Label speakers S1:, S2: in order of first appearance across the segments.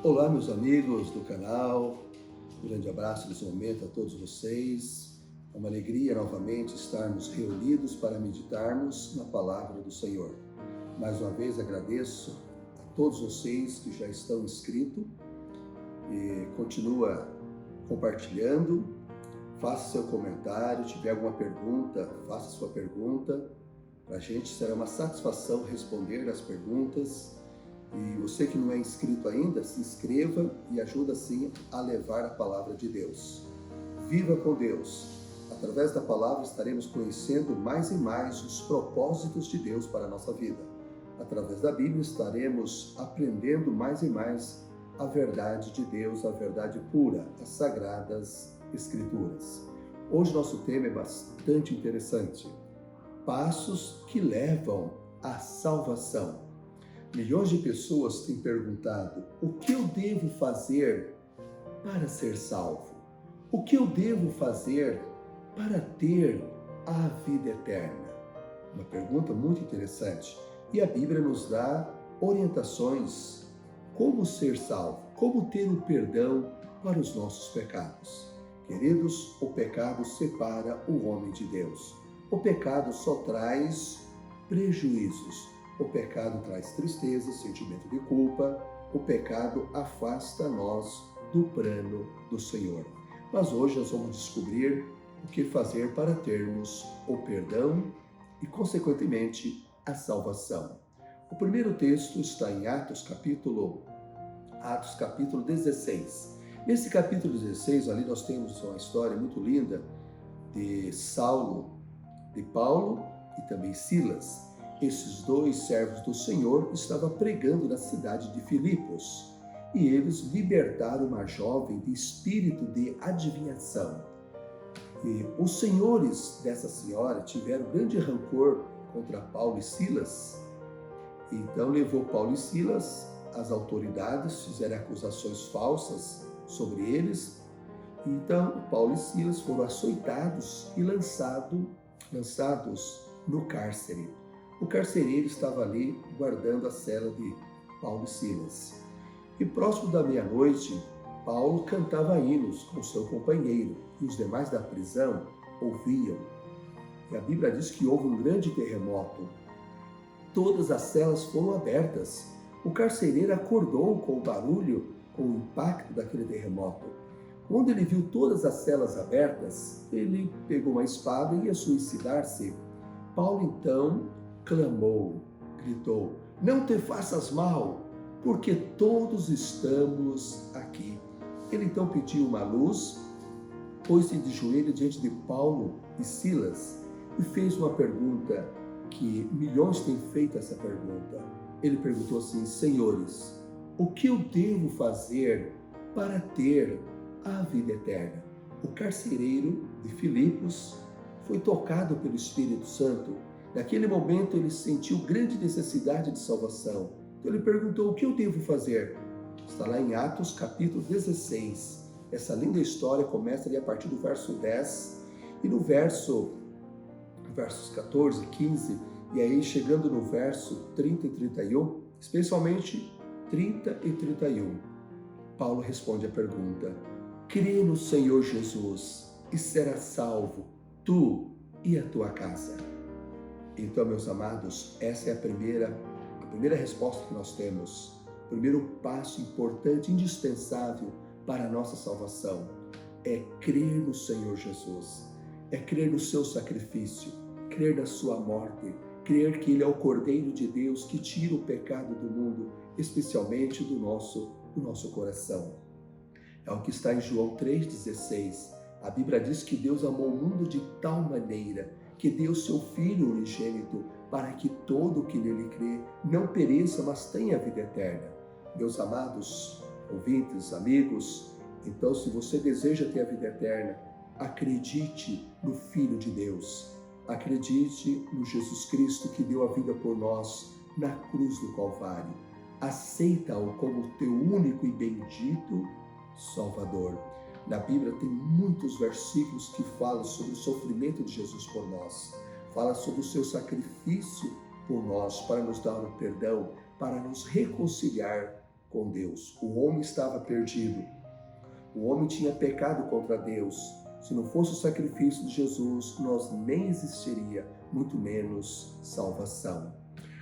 S1: Olá, meus amigos do canal, um grande abraço nesse momento a todos vocês. É uma alegria novamente estarmos reunidos para meditarmos na palavra do Senhor. Mais uma vez agradeço a todos vocês que já estão inscritos e continua compartilhando. Faça seu comentário, tiver alguma pergunta, faça sua pergunta. Para a gente será uma satisfação responder as perguntas. E você que não é inscrito ainda, se inscreva e ajuda assim a levar a palavra de Deus. Viva com Deus! Através da palavra estaremos conhecendo mais e mais os propósitos de Deus para a nossa vida. Através da Bíblia estaremos aprendendo mais e mais a verdade de Deus, a verdade pura, as sagradas Escrituras. Hoje nosso tema é bastante interessante. Passos que levam à salvação. Milhões de pessoas têm perguntado: o que eu devo fazer para ser salvo? O que eu devo fazer para ter a vida eterna? Uma pergunta muito interessante. E a Bíblia nos dá orientações como ser salvo, como ter o perdão para os nossos pecados. Queridos, o pecado separa o homem de Deus. O pecado só traz prejuízos. O pecado traz tristeza, sentimento de culpa. O pecado afasta nós do plano do Senhor. Mas hoje nós vamos descobrir o que fazer para termos o perdão e, consequentemente, a salvação. O primeiro texto está em Atos capítulo 16. Nesse capítulo 16, ali nós temos uma história muito linda de Saulo, de Paulo e também Silas. Esses dois servos do Senhor estavam pregando na cidade de Filipos e eles libertaram uma jovem de espírito de adivinhação. E os senhores dessa senhora tiveram grande rancor contra Paulo e Silas. Então levou Paulo e Silas às autoridades, fizeram acusações falsas sobre eles. Então Paulo e Silas foram açoitados e lançados no cárcere. O carcereiro estava ali guardando a cela de Paulo e Silas. E próximo da meia-noite, Paulo cantava hinos com seu companheiro e os demais da prisão ouviam. E a Bíblia diz que houve um grande terremoto. Todas as celas foram abertas. O carcereiro acordou com o barulho, com o impacto daquele terremoto. Quando ele viu todas as celas abertas, ele pegou uma espada e ia suicidar-se. Paulo então clamou, gritou: não te faças mal, porque todos estamos aqui. Ele então pediu uma luz, pôs-se de joelho diante de Paulo e Silas e fez uma pergunta que milhões têm feito essa pergunta. Ele perguntou assim: senhores, o que eu devo fazer para ter a vida eterna? O carcereiro de Filipos foi tocado pelo Espírito Santo. Naquele momento ele sentiu grande necessidade de salvação. Então ele perguntou: o que eu devo fazer? Está lá em Atos capítulo 16. Essa linda história começa ali a partir do verso 10 e no versos 14 e 15, e aí chegando no verso 30 e 31, especialmente 30 e 31, Paulo responde a pergunta: crê no Senhor Jesus e serás salvo, tu e a tua casa. Então, meus amados, essa é a primeira resposta que nós temos. O primeiro passo importante, indispensável para a nossa salvação é crer no Senhor Jesus, é crer no seu sacrifício, crer na sua morte, crer que Ele é o Cordeiro de Deus que tira o pecado do mundo, especialmente do nosso coração. É o que está em João 3,16. A Bíblia diz que Deus amou o mundo de tal maneira que deu seu Filho unigênito para que todo o que nele crê não pereça, mas tenha a vida eterna. Meus amados ouvintes, amigos, então se você deseja ter a vida eterna, acredite no Filho de Deus. Acredite no Jesus Cristo que deu a vida por nós na cruz do Calvário. Aceita-o como teu único e bendito Salvador. Na Bíblia tem muitos versículos que falam sobre o sofrimento de Jesus por nós. Fala sobre o seu sacrifício por nós, para nos dar o perdão, para nos reconciliar com Deus. O homem estava perdido. O homem tinha pecado contra Deus. Se não fosse o sacrifício de Jesus, nós nem existiria, muito menos salvação.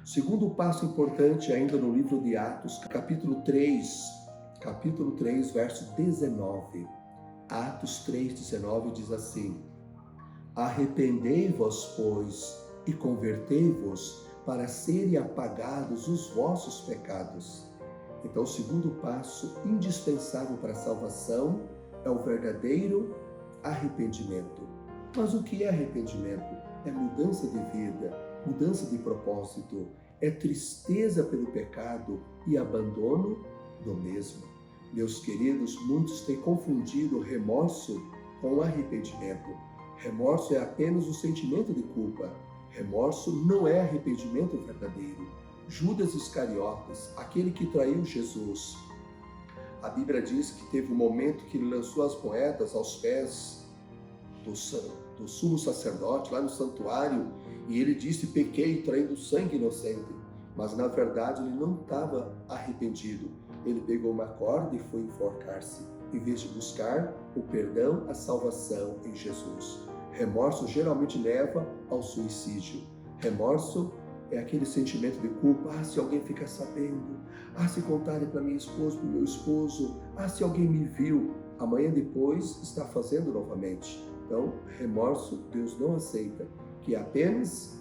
S1: O segundo passo importante, ainda no livro de Atos, capítulo 3, verso 19. Atos 3, 19 diz assim: arrependei-vos, pois, e convertei-vos, para serem apagados os vossos pecados. Então, o segundo passo indispensável para a salvação é o verdadeiro arrependimento. Mas o que é arrependimento? É mudança de vida, mudança de propósito, é tristeza pelo pecado e abandono do mesmo. Meus queridos, muitos têm confundido remorso com arrependimento. Remorso é apenas um sentimento de culpa. Remorso não é arrependimento verdadeiro. Judas Iscariotes, aquele que traiu Jesus, a Bíblia diz que teve um momento que ele lançou as moedas aos pés do sumo sacerdote, lá no santuário, e ele disse: pequei traindo sangue inocente. Mas na verdade ele não estava arrependido. Ele pegou uma corda e foi enforcar-se, em vez de buscar o perdão, a salvação em Jesus. Remorso geralmente leva ao suicídio. Remorso é aquele sentimento de culpa. Se alguém ficar sabendo, se contarem para minha esposa, para o meu esposo, se alguém me viu, amanhã depois está fazendo novamente. Então, remorso Deus não aceita, que é apenas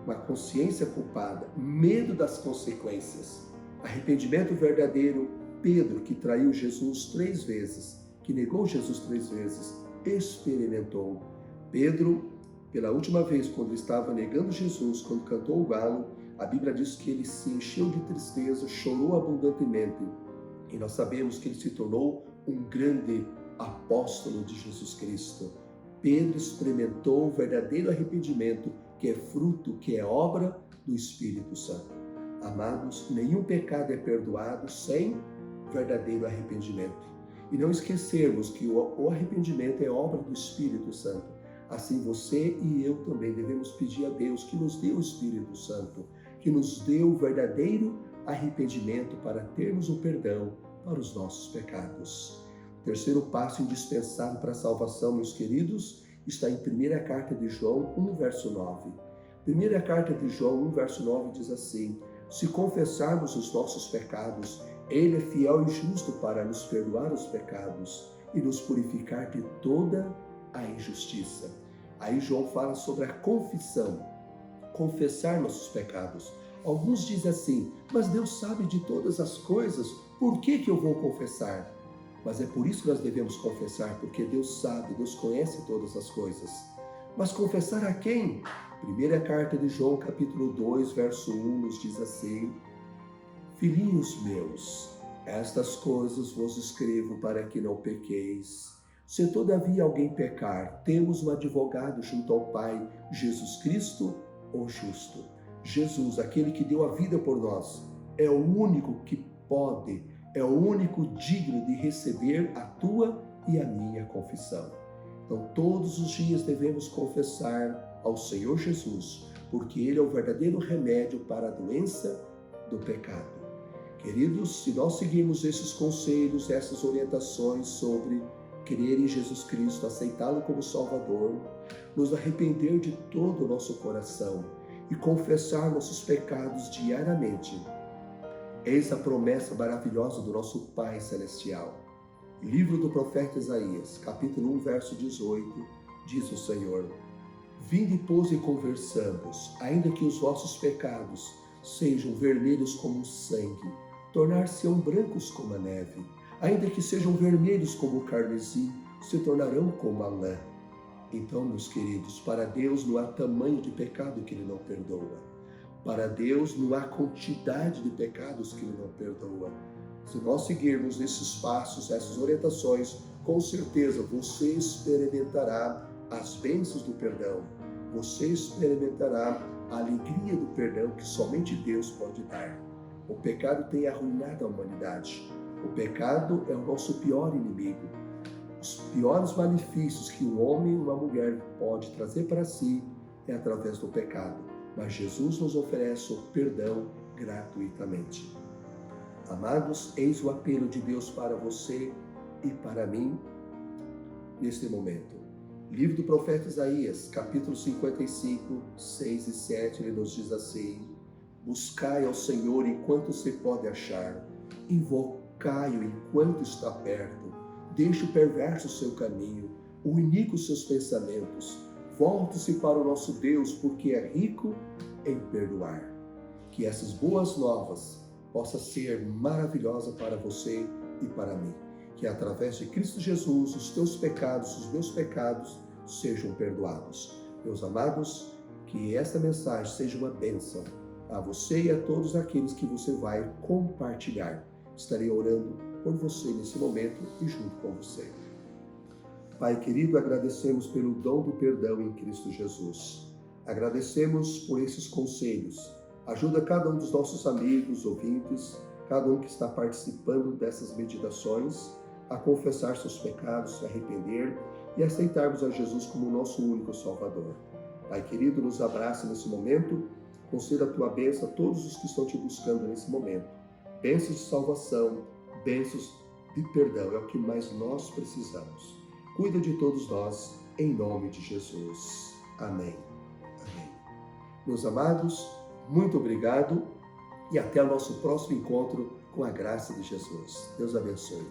S1: uma consciência culpada, medo das consequências. Arrependimento verdadeiro, Pedro, que traiu Jesus 3 vezes, que negou Jesus 3 vezes, experimentou. Pedro, pela última vez, quando estava negando Jesus, quando cantou o galo, a Bíblia diz que ele se encheu de tristeza, chorou abundantemente. E nós sabemos que ele se tornou um grande apóstolo de Jesus Cristo. Pedro experimentou o verdadeiro arrependimento, que é fruto, que é obra do Espírito Santo. Amados, nenhum pecado é perdoado sem verdadeiro arrependimento. E não esquecermos que o arrependimento é obra do Espírito Santo. Assim você e eu também devemos pedir a Deus que nos dê o Espírito Santo, que nos dê o verdadeiro arrependimento para termos o perdão para os nossos pecados. O terceiro passo indispensável para a salvação, meus queridos, está em 1 Carta de João 1, verso 9. 1 Carta de João 1, verso 9 diz assim: se confessarmos os nossos pecados, Ele é fiel e justo para nos perdoar os pecados e nos purificar de toda a injustiça. Aí João fala sobre a confissão, confessar nossos pecados. Alguns dizem assim: mas Deus sabe de todas as coisas, por que eu vou confessar? Mas é por isso que nós devemos confessar, porque Deus sabe, Deus conhece todas as coisas. Mas confessar a quem? Primeira Carta de João, capítulo 2, verso 1, nos diz assim: filhinhos meus, estas coisas vos escrevo para que não pequeis. Se todavia alguém pecar, temos um advogado junto ao Pai, Jesus Cristo, o justo. Jesus, aquele que deu a vida por nós, é o único que pode, é o único digno de receber a tua e a minha confissão. Então, todos os dias devemos confessar ao Senhor Jesus, porque Ele é o verdadeiro remédio para a doença do pecado. Queridos, se nós seguirmos esses conselhos, essas orientações sobre crer em Jesus Cristo, aceitá-lo como Salvador, nos arrepender de todo o nosso coração e confessar nossos pecados diariamente, eis a promessa maravilhosa do nosso Pai Celestial. Livro do profeta Isaías, capítulo 1, verso 18, diz o Senhor: vinde, pois, e conversamos, ainda que os vossos pecados sejam vermelhos como o sangue, tornar-se-ão brancos como a neve. Ainda que sejam vermelhos como o carmesim, se tornarão como a lã. Então, meus queridos, para Deus não há tamanho de pecado que Ele não perdoa. Para Deus não há quantidade de pecados que Ele não perdoa. Se nós seguirmos esses passos, essas orientações, com certeza você experimentará as bênçãos do perdão. Você experimentará a alegria do perdão que somente Deus pode dar. O pecado tem arruinado a humanidade. O pecado é o nosso pior inimigo. Os piores malefícios que um homem e uma mulher pode trazer para si é através do pecado. Mas Jesus nos oferece o perdão gratuitamente. Amados, eis o apelo de Deus para você e para mim neste momento. Livro do profeta Isaías, capítulo 55, 6 e 7, ele nos diz assim: buscai ao Senhor enquanto se pode achar, invocai-o enquanto está perto, deixe o perverso o seu caminho, o iníquo seus pensamentos, volte-se para o nosso Deus, porque é rico em perdoar. Que essas boas novas possa ser maravilhosa para você e para mim. Que através de Cristo Jesus, os teus pecados, os meus pecados, sejam perdoados. Meus amados, que esta mensagem seja uma bênção a você e a todos aqueles que você vai compartilhar. Estarei orando por você nesse momento e junto com você. Pai querido, agradecemos pelo dom do perdão em Cristo Jesus. Agradecemos por esses conselhos. Ajuda cada um dos nossos amigos, ouvintes, cada um que está participando dessas meditações, a confessar seus pecados, se arrepender e aceitarmos a Jesus como nosso único Salvador. Pai querido, nos abraça nesse momento, conceda a tua bênção a todos os que estão te buscando nesse momento. Bênçãos de salvação, bênçãos de perdão, é o que mais nós precisamos. Cuida de todos nós, em nome de Jesus. Amém. Amém. Meus amados, muito obrigado e até o nosso próximo encontro com a graça de Jesus. Deus abençoe.